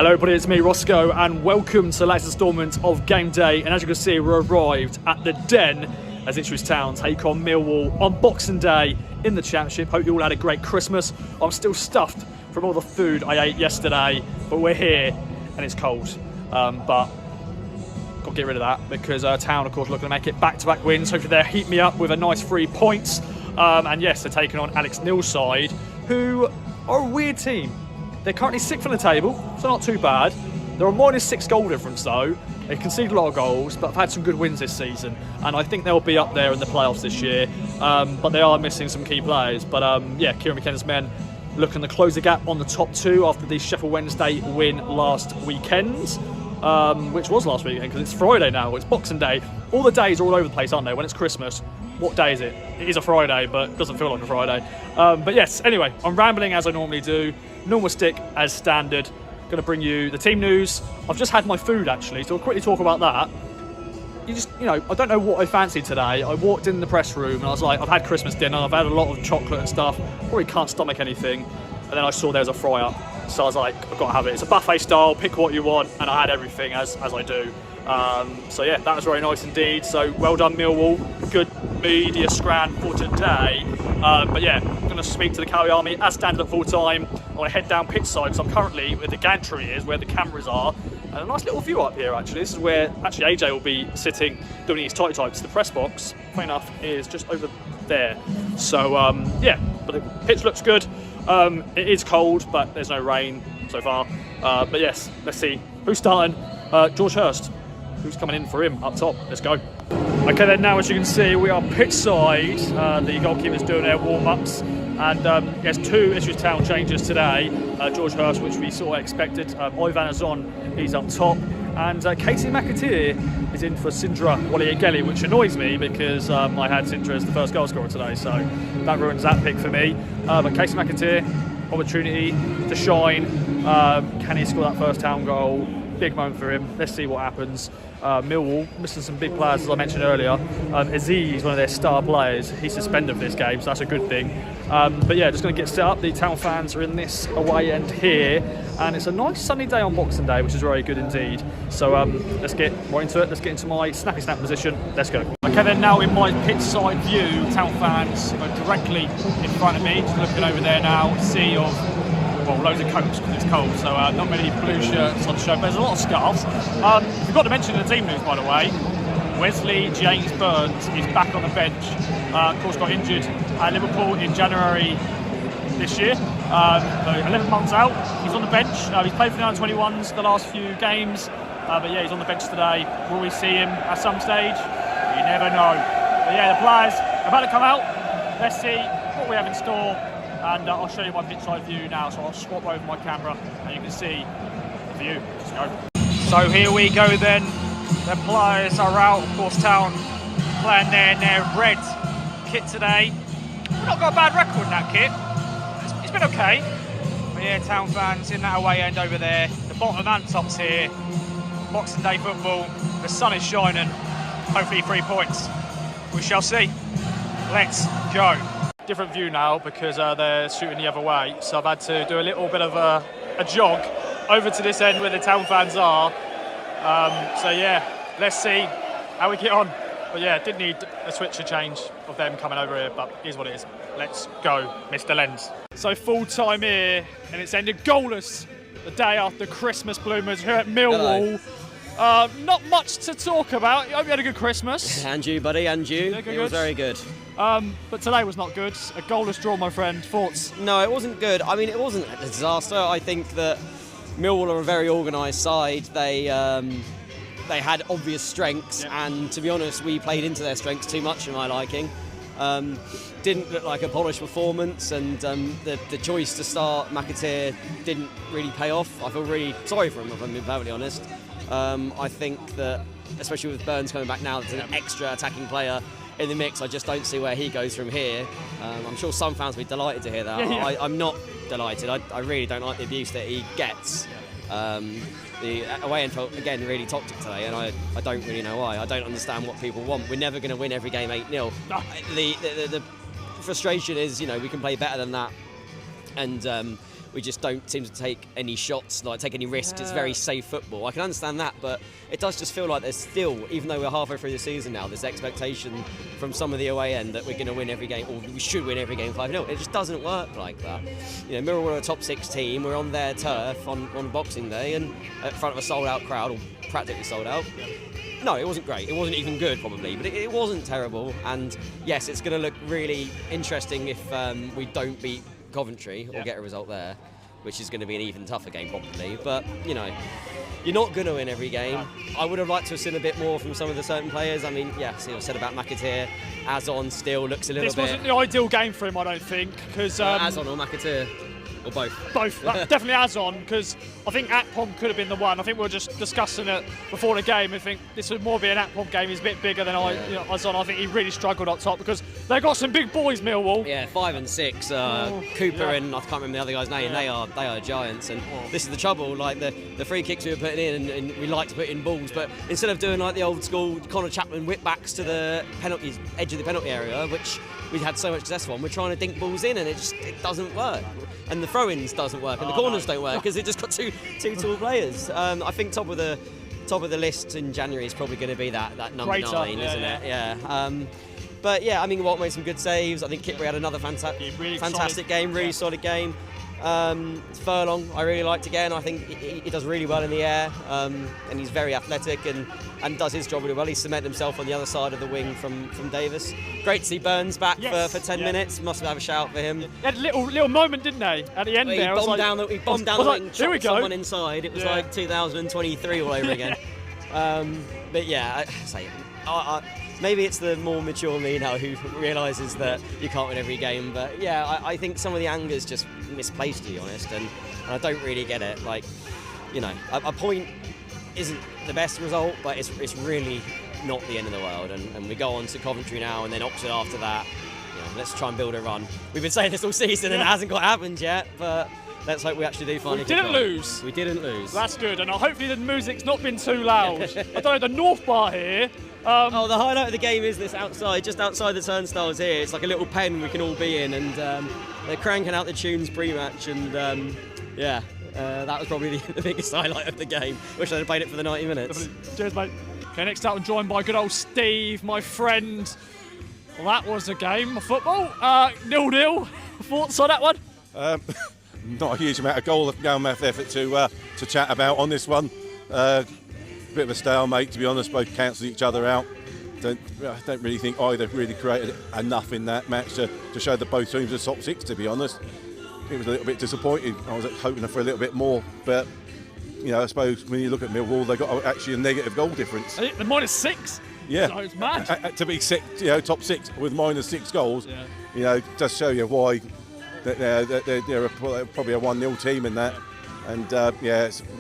Hello everybody, it's me Rossco and welcome to the latest instalment of Game Day, and as you can see we're arrived at the Den as Ipswich Town take on Millwall on Boxing Day in the Championship. Hope you all had a great Christmas. I'm still stuffed from all the food I ate yesterday, but we're here and it's cold, but got to get rid of that because Town of course looking to make it back-to-back wins. Hopefully they'll heat me up with a nice 3 points, and yes, they're taking on Alex Neil's side, who are a weird team. They're currently 6th on the table, so not too bad. They're a -6 goal difference though. They conceded a lot of goals, but have had some good wins this season. And I think they'll be up there in the playoffs this year. But they are missing some key players. But yeah, Kieran McKenna's men looking to close the gap on the top 2 after the Sheffield Wednesday win last weekend. Which was last weekend, because it's Friday now, it's Boxing Day. All the days are all over the place, aren't they? When it's Christmas, what day is it? It is a Friday, but it doesn't feel like a Friday. But yes, anyway, I'm rambling as I normally do. Normal stick as standard. Going to bring you the team news. I've just had my food actually, so we'll quickly talk about that. You know, I don't know what I fancied today. I walked in the press room and I was like, I've had Christmas dinner, I've had a lot of chocolate and stuff, probably can't stomach anything. And then I saw there was a fry-up, so I was like, I've got to have it. It's a buffet style, pick what you want, and I had everything as I do. So yeah, that was very nice indeed. So well done Millwall, good media scran for today. But yeah, I'm going to speak to the Cali Army as standard at full time. I want to head down pitch side, because I'm currently where the gantry is, where the cameras are. And a nice little view up here actually. This is where actually AJ will be sitting doing his tight types. The press box, funny enough, is just over there. So yeah, but the pitch looks good. It is cold, but there's no rain so far. But yes, let's see who's starting. George Hurst, who's coming in for him up top. Let's go. Okay then, now as you can see we are pitch side. The goalkeeper's doing their warm-ups, and there's 2 Ipswich Town changes today. George Hurst, which we sort of expected. Ivan Azon, he's up top, and Casey McAteer is in for Sindra Waliageli, which annoys me because I had Sindra as the first goal scorer today, so that ruins that pick for me. But Casey McAteer, opportunity to shine. Can he score that first Town goal? Big moment for him. Let's see what happens. Millwall missing some big players, as I mentioned earlier. Aziz, one of their star players, he's suspended for this game, so that's a good thing. But yeah, just going to get set up. The Town fans are in this away end here, and it's a nice sunny day on Boxing Day, which is very good indeed. So let's get right into it. Let's get into my snappy snap position. Let's go. Okay then, now in my pitch side view, Town fans are directly in front of me. Just looking over there now, sea of loads of coats because it's cold, so not many blue shirts on the show, but there's a lot of scarves. Forgot to mention in the team news, by the way, Wesley James Burns is back on the bench. Of course, got injured at Liverpool in January this year. 11 months out, he's on the bench. He's played for the under-21s the last few games, but yeah, he's on the bench today. Will we see him at some stage? You never know. But yeah, the players are about to come out. Let's see what we have in store. And I'll show you my pitch side view now, so I'll swap over my camera and you can see the view. Let's go. So here we go then. The players are out. Of course, Town playing there in their red kit today. We've not got a bad record in that kit. It's been okay. But yeah, Town fans in that away end over there. The bottom and tops here. Boxing Day football. The sun is shining. Hopefully 3 points. We shall see. Let's go. Different view now because they're shooting the other way, so I've had to do a little bit of a jog over to this end where the Town fans are. So yeah, let's see how we get on. But yeah, did need a switcher change of them coming over here, but here's what it is. Let's go, Mr. Lens. So full time here, and it's ended goalless the day after Christmas bloomers here at Millwall. Not much to talk about. I hope you had a good Christmas. And you, buddy, and you. It was very good. But today was not good. A goalless draw, my friend. Thoughts? No, it wasn't good. I mean, it wasn't a disaster. I think that Millwall are a very organised side. They had obvious strengths, and to be honest, we played into their strengths too much for my liking. Didn't look like a polished performance, and the choice to start McAteer didn't really pay off. I feel really sorry for him, if I'm being perfectly honest. I think that, especially with Burns coming back now, there's an extra attacking player in the mix. I just don't see where he goes from here. I'm sure some fans will be delighted to hear that. I'm not delighted. I really don't like the abuse that he gets. The away end felt, again, really toxic today, and I don't really know why. I don't understand what people want. We're never going to win every game 8-0. The frustration is, you know, we can play better than that. And we just don't seem to take any shots, like take any risks. It's very safe football. I can understand that, but it does just feel like there's still, even though we're halfway through the season now, there's expectation from some of the away end that we're going to win every game, or we should win every game 5-0. It just doesn't work like that. You know, Millwall are a top 6 team. We're on their turf on Boxing Day and in front of a sold-out crowd, or practically sold out. No, it wasn't great. It wasn't even good, probably, but it wasn't terrible. And yes, it's going to look really interesting if we don't beat Coventry or get a result there, which is going to be an even tougher game probably. But you know, you're not going to win every game. I would have liked to have seen a bit more from some of the certain players. I mean, yeah, see what I said about McAteer. Azon still looks a little bit. This wasn't the ideal game for him, I don't think, because Azon or McAteer. Or both? Both. Definitely Azon, because I think Akpom could have been the one. I think we were just discussing it before the game. I think this would more be an Akpom game. He's a bit bigger than Azon. I think he really struggled up top because they got some big boys, Millwall. Yeah, 5 and 6. Cooper and I can't remember the other guy's name. They are giants, and this is the trouble. Like the free kicks we were putting in, and we like to put in balls, but instead of doing like the old school Connor Chapman whip backs to the penalty edge of the penalty area, which we had so much success on, we're trying to dink balls in, and it doesn't work. And the throw-ins doesn't work, and the corners don't work because it just got two tall players. I think top of the list in January is probably going to be that number 9, isn't it? Yeah. But yeah, I mean, Walt made some good saves. I think Kipper had another fantastic game, really solid game. Furlong, I really liked again. I think he does really well in the air, and he's very athletic and does his job really well. He's cemented himself on the other side of the wing from Davis. Great to see Burns back for 10 minutes. Must have a shout for him. They had a little moment, didn't they, at the end there? He bombed down the wing, and here we go. Someone inside. It was like 2023 all over again. But yeah, maybe it's the more mature me now who realises that you can't win every game. But yeah, I think some of the anger's just misplaced, to be honest, and I don't really get it. Like, you know, a point isn't the best result, but it's really not the end of the world. And we go on to Coventry now, and then Oxford after that. You know, let's try and build a run. We've been saying this all season, and it hasn't quite happened yet, but let's hope we actually do finally. We didn't lose. We didn't lose. That's good, and hopefully the music's not been too loud. I don't know, the North Bar here. The highlight of the game is this outside, just outside the turnstiles here. It's like a little pen we can all be in, and they're cranking out the tunes pre-match, and that was probably the biggest highlight of the game. Wish I'd have played it for the 90 minutes. Cheers, mate. Okay, next up, I'm joined by good old Steve, my friend. Well, that was a game of football. 0-0. Thoughts on that one? Not a huge amount of goal effort to chat about on this one. Bit of a stalemate, to be honest. Both cancelled each other out. I don't really think either really created enough in that match to show that both teams are top 6, to be honest. It was a little bit disappointing. I was hoping for a little bit more, but you know, I suppose when you look at Millwall, they got actually a negative goal difference. They're -6. Yeah, so it's mad. To be top 6 with -6 goals, you know, does show you why they're probably a 1-0 team in that. And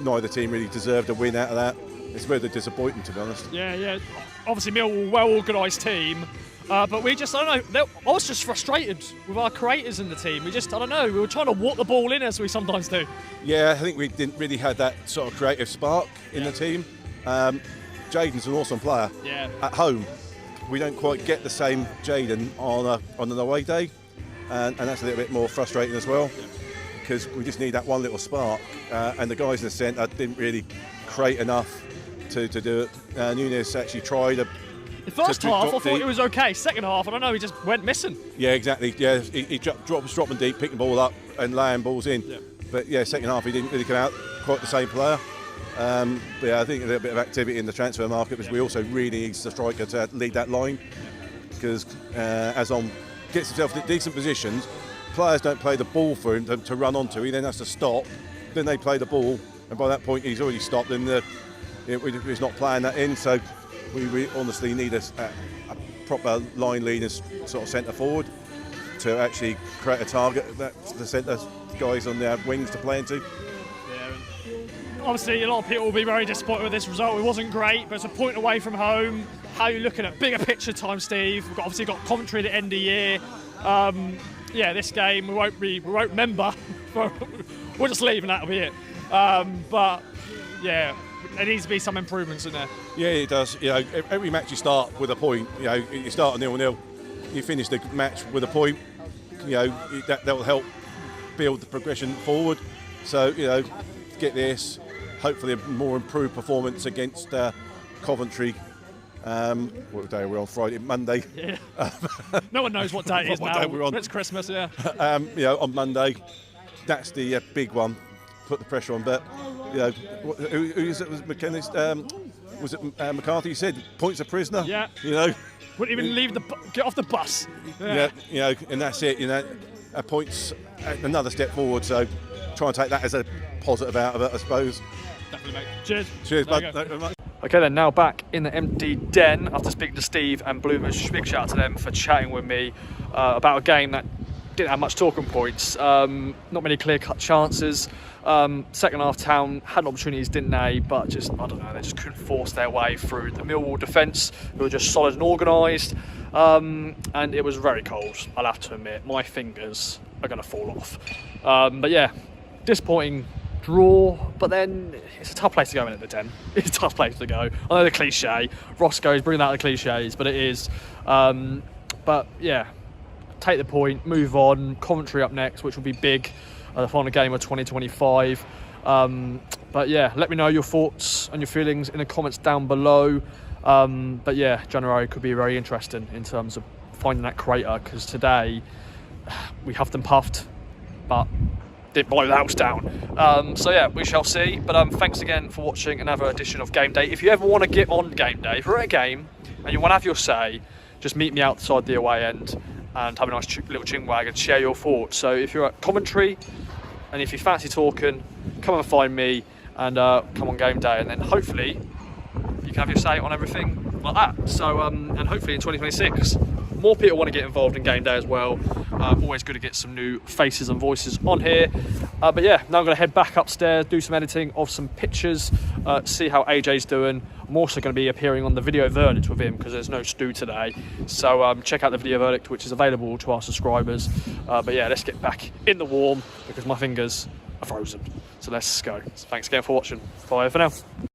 neither team really deserved a win out of that. It's really disappointing, to be honest. Yeah. Obviously, Millwall, well-organised team. But we just, I don't know, I was just frustrated with our creators in the team. I don't know, we were trying to walk the ball in as we sometimes do. Yeah, I think we didn't really have that sort of creative spark in the team. Jaden's an awesome player. Yeah. At home, we don't quite get the same Jaden on an away day. And that's a little bit more frustrating as well, because we just need that one little spark. And the guys in the centre didn't really create enough to do it. Nunes actually tried the first half, I thought it was okay. Second half, I don't know, he just went missing. Yeah, exactly. Yeah, he dropped deep, picking the ball up and laying balls in. Yeah. But yeah, second half he didn't really come out quite the same player. But yeah, I think a little bit of activity in the transfer market, because we also really need the striker to lead that line. Because Azon gets himself in decent positions, players don't play the ball for him to run onto. He then has to stop. Then they play the ball, and by that point he's already stopped, and he's not playing that in. So we honestly need a proper line leader, sort of centre forward, to actually create a target that the centre guys on their wings to play into. Yeah. Obviously, a lot of people will be very disappointed with this result. It wasn't great, but it's a point away from home. How are you looking at bigger picture time, Steve? We've obviously got Coventry at the end of the year. This game we won't remember. We'll just leave and that'll be it. But yeah, there needs to be some improvements in there. Yeah, it does. You know, every match you start with a point. You know, you start at 0-0, you finish the match with a point. You know, that will help build the progression forward. So, you know, get this, hopefully a more improved performance against Coventry. What day are we on? Friday, Monday. Yeah. No one knows what day it is What now. day we're on. It's Christmas, yeah. You know, on Monday. That's the big one. Put the pressure on. But, you know, who is it? Was McKenna's? Was it McCarthy? He said points a prisoner. Yeah. You know. Wouldn't even get off the bus. Yeah. You know, and that's it. You know, points another step forward. So try and take that as a positive out of it, I suppose. Definitely, mate. Cheers. Cheers, There bud. you go. Thank you very much. Okay then, now back in the empty den after speaking to Steve and Bloomers. Big shout out to them for chatting with me about a game that didn't have much talking points. Not many clear-cut chances. Second half, Town had opportunities, didn't they? But just, I don't know, they just couldn't force their way through the Millwall defence, who were just solid and organised. And it was very cold, I'll have to admit. My fingers are going to fall off. But yeah, disappointing draw, but then it's a tough place to go in at the Den. It's a tough place to go. I know the cliche, Rossco's bringing out the cliches, but it is. But yeah, take the point, move on. Coventry up next, which will be big. The final game of 2025. But yeah, let me know your thoughts and your feelings in the comments down below. But yeah, January could be very interesting in terms of finding that crater, because today we huffed and puffed, but didn't blow the house down. So yeah, we shall see. But thanks again for watching another edition of Game Day. If you ever want to get on Game Day, if you're at a game and you want to have your say, just meet me outside the away end and have a nice little chinwag and share your thoughts. So if you're at Coventry and if you fancy talking, come and find me and come on Game Day, and then hopefully you can have your say on everything like that. So and hopefully in 2026 more people want to get involved in Game Day as well. Always good to get some new faces and voices on here. But yeah, now I'm going to head back upstairs, do some editing of some pictures, see how AJ's doing. I'm also going to be appearing on the video verdict with him because there's no Stu today. So check out the video verdict, which is available to our subscribers. But yeah, let's get back in the warm because my fingers are frozen. So let's go. So thanks again for watching. Bye for now.